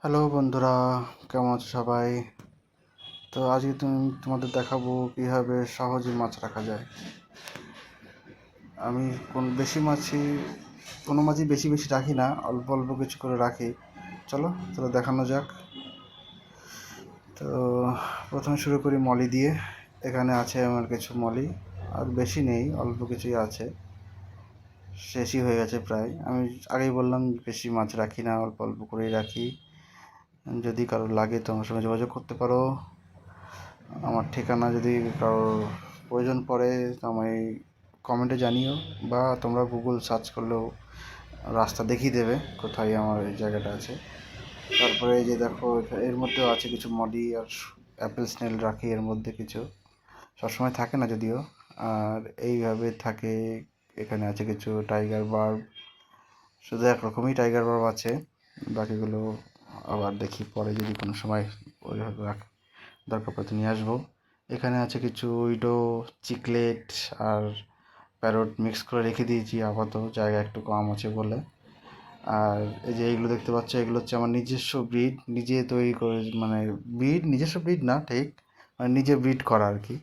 Hello বন্ধুরা, কেমন আছো সবাই? তো আজকে তোমাদের দেখাবো কীভাবে সহজে মাছ রাখা যায়। আমি কোনো মাছই বেশি বেশি রাখি না, অল্প অল্প কিছু করে রাখি। চলো তাহলে দেখানো যাক। তো প্রথমে শুরু করি মলি দিয়ে। এখানে আছে আমার কিছু মলি, আর বেশি নেই, অল্প কিছুই আছে, শেষই হয়ে গেছে প্রায়। আমি আগেই বললাম বেশি মাছ রাখি না, অল্প অল্প করেই রাখি। যদি কারোর লাগে তো আমার সঙ্গে যোগাযোগ করতে পারো। আমার ঠিকানা যদি কারোর প্রয়োজন পড়ে তো আমায় কমেন্টে জানিও, বা তোমরা গুগল সার্চ করলেও রাস্তা দেখিয়ে দেবে কোথায় আমার এই জায়গাটা আছে। তারপরে এই যে দেখো, এর মধ্যেও আছে কিছু মলি আর অ্যাপেল স্নেল রাখি এর মধ্যে কিছু, সবসময় থাকে না যদিও। আর এইভাবে থাকে। এখানে আছে কিছু টাইগার বার্ব, শুধু একরকমই টাইগার বার্ব আছে, বাকিগুলো আবার দেখি পরে যদি কোনো সময় ওইভাবে দরকার পড়ে নিয়ে আসবো। এখানে আছে কিছু উইডো, চিকলেট আর প্যারট মিক্স করে রেখে দিয়েছি, আপাতত জায়গা একটু কম আছে বলে। আর এই যে এইগুলো দেখতে পাচ্ছ, এগুলো হচ্ছে আমার নিজস্ব ব্রিড, নিজে তৈরি করে, মানে নিজস্ব ব্রিড না ঠিক, মানে নিজে ব্রিড করা আর কি।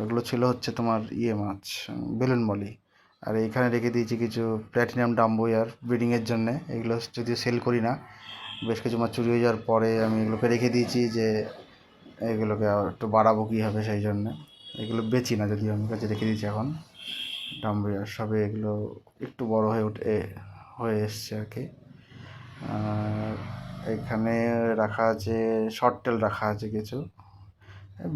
এগুলো ছিল হচ্ছে তোমার মাছ, বেলুন মলি। আর এইখানে রেখে দিয়েছি কিছু প্ল্যাটিনাম ডাম্বোয়ার ব্রিডিংয়ের জন্যে। এগুলো যদিও সেল করি না, বেশ কিছু মাছ চুরি হয়ে যাওয়ার পরে আমি এগুলোকে রেখে দিয়েছি, যে এগুলোকে আবার একটু বাড়াবো কীভাবে সেই জন্যে। এগুলো বেচি না, যদিও আমি কাছে রেখে দিয়েছি এখন। ডাম্বুয়ার সবে এগুলো একটু বড় হয়ে এসছে আর কি। আর এখানে রাখা আছে শর্ট টেল, রাখা আছে কিছু,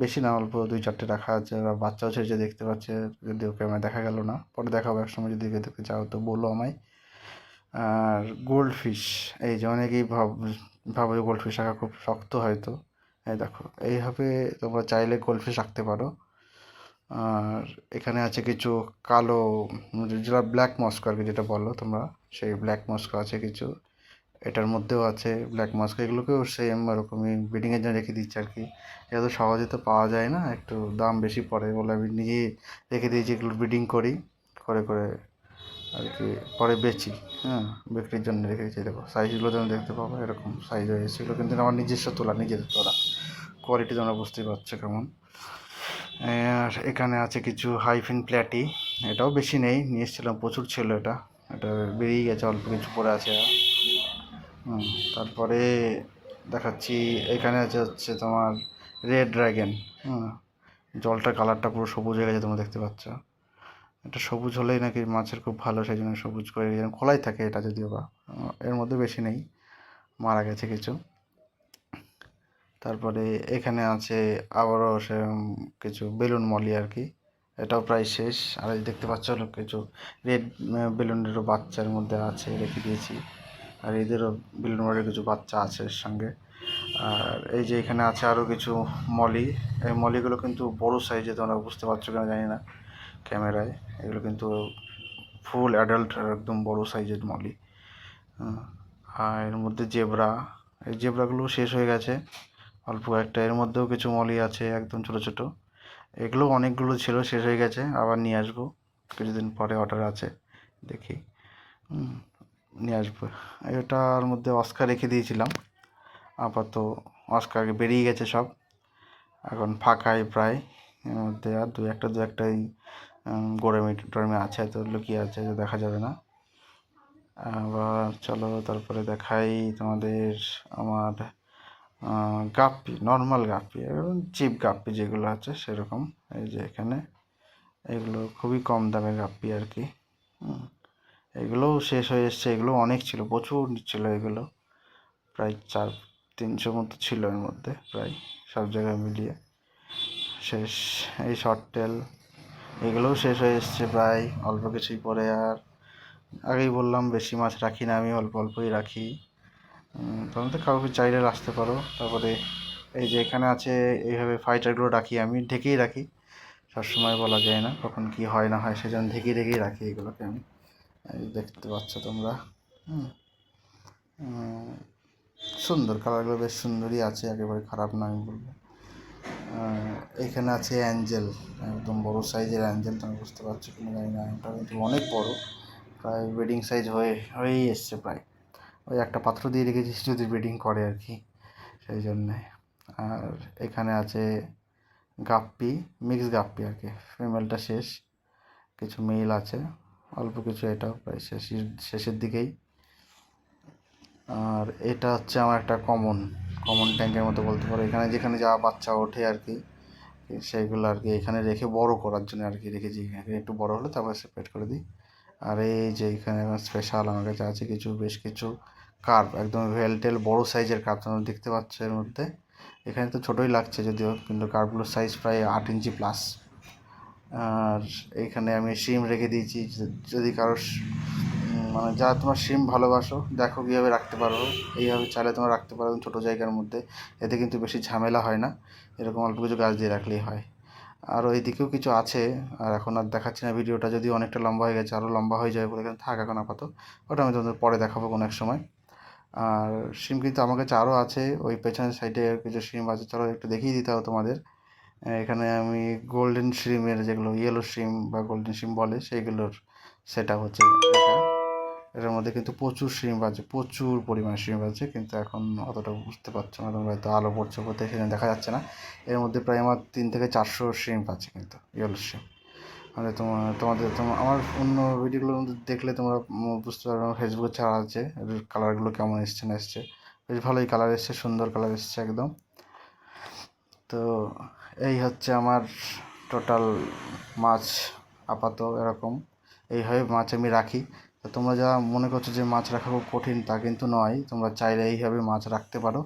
বেশি না, অল্প 2-4টে রাখা আছে। ওরা বাচ্চাও ছেড়েছে, দেখতে পাচ্ছে, যদি ওকে আমার দেখা গেল না, পরে দেখাবো এক সময়, যদি দেখতে চাও তো বলো আমায়। আর গোল্ড ফিশ, এই যে অনেকেই ভাবো যে গোল্ড ফিশ রাখা খুব শক্ত হয়তো। এই দেখো, এইভাবে তোমরা চাইলে গোল্ড ফিশ রাখতে পারো। আর এখানে আছে কিছু কালো, যেটা ব্ল্যাক মস্কো আর কি, যেটা বলো তোমরা, সেই ব্ল্যাক মস্কো আছে কিছু। এটার মধ্যেও আছে ব্ল্যাক মস্কো, এগুলোকেও সেম ওরকমই ব্রিডিংয়ের জন্য রেখে দিচ্ছি আর কি। এটা তো সহজে তো পাওয়া যায় না, একটু দাম বেশি পড়ে বলে আমি নিজেই রেখে দিয়েছি, এগুলো ব্রিডিং করি করে করে আর কি, পরে বেচি। হ্যাঁ, বিক্রির জন্য রেখে দিয়েছি। দেখো সাইজগুলো যেন দেখতে পাবো, এরকম সাইজ হয়ে এসেছিলো, কিন্তু আমার নিজস্ব তোলা, নিজেদের তোলা, কোয়ালিটি তোমরা বুঝতেই পারছো কেমন। আর এখানে আছে কিছু হাইফিন প্ল্যাটি, এটাও বেশি নেই, নিয়ে এসেছিলাম, প্রচুর ছিল এটা, এটা বেরিয়ে গেছে, অল্প কিছু পড়ে আছে। তারপরে দেখাচ্ছি, এখানে আছে হচ্ছে তোমার রেড ড্র্যাগন। জলটা কালারটা পুরো সবুজ হয়ে গেছে, তোমরা দেখতে পাচ্ছ। এটা সবুজ হলেই নাকি মাছের খুব ভালো, সেই জন্য সবুজ করে খোলাই থাকে এটা, যদিও বা এর মধ্যে বেশি নেই, মারা গেছে কিছু। তারপরে এখানে আছে আবারও সেরকম কিছু বেলুন মলি আর কি, এটাও প্রায় শেষ। আর এই দেখতে পাচ্ছ কিছু রেড বেলুনেরও বাচ্চার মধ্যে আছে, রেখে দিয়েছি। আর এদেরও বেলুন মলির কিছু বাচ্চা আছে এর সঙ্গে। আর এই যে এখানে আছে আরও কিছু মলি, এই মলিগুলো কিন্তু বড়ো সাইজে, তোমরা বুঝতে পারছো কেন জানি না ক্যামেরায়, এগুলো কিন্তু ফুল অ্যাডাল্ট, একদম বড়ো সাইজের মলি। আর এর মধ্যে জেব্রা, এই জেব্রাগুলো শেষ হয়ে গেছে, অল্প একটা। এর মধ্যেও কিছু মলি আছে একদম ছোটো ছোটো, এগুলো অনেকগুলো ছিল, শেষ হয়ে গেছে, আবার নিয়ে আসবো কিছুদিন পরে, অর্ডার আছে, দেখি নিয়ে আসবো। এটার মধ্যে অস্কার রেখে দিয়েছিলাম, আপাতত অস্কার বেরিয়ে গেছে সব, এখন ফাঁকাই প্রায়। এর মধ্যে আর দু একটাই গরমে টরমে আছে, তো লুকিয়ে আছে, তো দেখা যাবে না। আবার চলো তারপরে দেখাই তোমাদের আমার গাপ্পি, নর্মাল গাপ্পি, চিপ গাপ্পি যেগুলো আছে সেরকম। এই যে এখানে এগুলো খুবই কম দামের গাপ্পি আর কি। এগুলোও শেষ হয়ে এসছে, এগুলো অনেক ছিল, প্রচুর ছিল, এগুলো প্রায় 400-300 মতো ছিল এর মধ্যে, প্রায় সব জায়গায় মিলিয়ে শেষ। এই শর্ট টেল, এগুলোও শেষ হয়ে এসছে প্রায়, অল্প কিছুই পরে। আর আগেই বললাম বেশি মাছ রাখি না আমি, অল্প অল্পই রাখি। তখন তো কাউকে চাইলে আসতে পারো। তারপরে এই যে এখানে আছে, এইভাবে ফাইটারগুলো রাখি আমি, ঢেকেই রাখি, সবসময় বলা যায় না কখন কি হয় না হয়, সেজন্য ঢেকেই রাখি এগুলোকে আমি। এই দেখতে পাচ্ছ তোমরা, সুন্দর, কালারগুলো বেশ সুন্দরই আছে, একেবারে খারাপ না আমি বলবো। এখানে আছে অ্যাঞ্জেল, একদম বড় সাইজের অ্যাঞ্জেল, তুমি বুঝতে পারছো কিনা জানি না, এটা কিন্তু অনেক বড়, প্রায় ওয়েডিং সাইজ হয়েই এসছে প্রায়। ওই একটা পাত্র দিয়ে রেখেছি যদি ব্রিডিং করে আর কি, সেই জন্যে। আর এখানে আছে গাপ্পি, মিক্স গাপ্পি আর কি, ফিমেলটা শেষ, কিছু মেল আছে অল্প কিছু, এটাও প্রায় শেষের দিকেই। আর এটা হচ্ছে আমার একটা কমন ট্যাঙ্কের মতো বলতে পারো, এখানে যেখানে যা বাচ্চা ওঠে আর কি সেইগুলো আর কি এখানে রেখে বড় করার জন্য আর কি রেখেছি, এখানে একটু বড় হলে তারপর সেপারেট করে দিই। আর এই যে এখানে স্পেশাল আমার কাছে আছে কিছু, বেশ কিছু কার্ভ, একদম ভেলটেল বড় সাইজের কার্ভ তোমরা দেখতে পাচ্ছ এর মধ্যে। এখানে তো ছোটোই লাগছে যদিও, কিন্তু কার্ভগুলোর সাইজ প্রায় 8 ইঞ্চি প্লাস। আর এইখানে আমি শিম রেখে দিয়েছি, যদি কারোর মানে যারা তোমার শিম ভালোবাসো দেখো কীভাবে রাখতে পারো, এইভাবে চাইলে তোমরা রাখতে পারো ছোটো জায়গার মধ্যে, এতে কিন্তু বেশি ঝামেলা হয় না, এরকম অল্প কিছু গাছ দিয়ে রাখলেই হয়। আর ওই দিকেও কিছু আছে, আর এখন আর দেখাচ্ছি না, ভিডিওটা যদি অনেকটা লম্বা হয়ে গেছে, আরও লম্বা হয়ে যাবে বলে এখানে থাক এখন আপাতত, ওটা আমি তোমাদের পরে দেখাবো কোনো এক সময়। আর শিম কিন্তু আমার কাছে আরও আছে, ওই পেছনের সাইডে কিছু শিম আছে, চলো একটু দেখিয়ে দিতে হবে তোমাদের। এখানে আমি গোল্ডেন শিমের যেগুলো ইয়েলো শিম বা গোল্ডেন শিম বলে সেইগুলোর সেট আপ হচ্ছে এটা। এটার মধ্যে কিন্তু প্রচুর শিম আছে, প্রচুর পরিমাণে শিম আছে, কিন্তু এখন অতটা বুঝতে পারছো না তোমরা, হয়তো আলো পড়ছে বলতে সেখানে দেখা যাচ্ছে না। এর মধ্যে প্রায় আমার 300 থেকে 400 শিম আছে কিন্তু ইয়েলো শিম। মানে আমার অন্য ভিডিওগুলোর মধ্যে দেখলে তোমরা বুঝতে পারবে, আমার ফেসবুকে ছাড়া আছে, এর কালারগুলো কেমন এসছে না এসছে, বেশ ভালোই কালার এসছে, সুন্দর কালার এসছে একদম। তো এই হচ্ছে আমার টোটাল মাছ আপাতত এরকম, এইভাবে মাছ আমি রাখি। তো তোমরা যারা মনে করছো যে মাছ রাখা খুব কঠিন, তা কিন্তু নয়, তোমরা চাইলে এইভাবে মাছ রাখতে পারো।